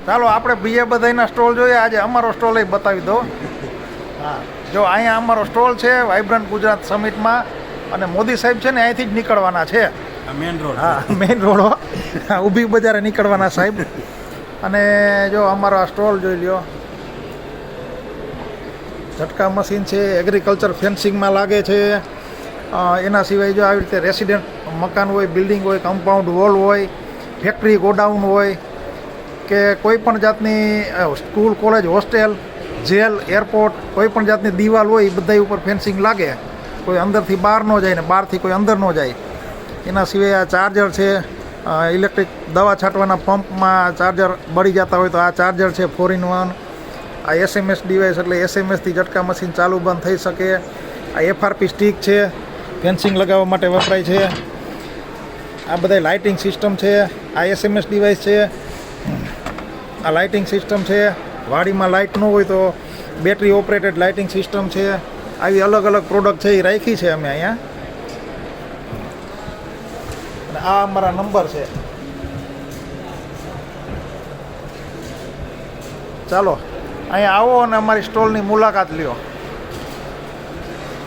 ચાલો આપણે બીજા બધાના સ્ટોલ જોઈએ, આજે અમારો સ્ટોલ એ બતાવી દો. હા, જો અહીંયા અમારો સ્ટોલ છે વાઇબ્રન્ટ ગુજરાત સમિટમાં, અને મોદી સાહેબ છે ને અહીંથી જ નીકળવાના છે. Main road. હા, મેઇન રોડો ઊભી બજારે નીકળવાના સાહેબ. અને જો અમારો આ સ્ટોલ જોઈ લ્યો, ઝટકા મશીન છે, એગ્રીકલ્ચર ફેન્સિંગમાં લાગે છે. એના સિવાય જો આવી રીતે રેસિડેન્ટ મકાન હોય, બિલ્ડિંગ હોય, કમ્પાઉન્ડ વોલ હોય, ફેક્ટરી ગોડાઉન હોય, કે કોઈ પણ જાતની school college hostel jail airport કોઈ પણ જાતની દિવાલ હોય એ બધા ઉપર ફેન્સિંગ લાગે, કોઈ અંદરથી બહાર ન જાય ને બહારથી કોઈ અંદર ન જાય. એના સિવાય આ ચાર્જર છે, ઇલેક્ટ્રિક દવા છાંટવાના પંપમાં ચાર્જર બળી જતા હોય તો આ ચાર્જર છે 4-in-1. આ SMS ડિવાઇસ એટલે SMSથી ઝટકા મશીન ચાલુ બંધ થઈ શકે. આ FRP સ્ટીક છે, ફેન્સિંગ લગાવવા માટે વપરાય છે. આ બધા લાઇટિંગ સિસ્ટમ છે. આ SMS ડિવાઇસ છે, આ લાઇટિંગ સિસ્ટમ છે. વાડીમાં લાઇટ ન હોય તો બેટરી ઓપરેટેડ લાઇટિંગ સિસ્ટમ છે. આવી અલગ અલગ પ્રોડક્ટ છે એ રાખી છે અમે અહીંયા. અને આ અમારા નંબર છે. ચાલો અહીંયા આવો અને અમારી સ્ટોલની મુલાકાત લ્યો.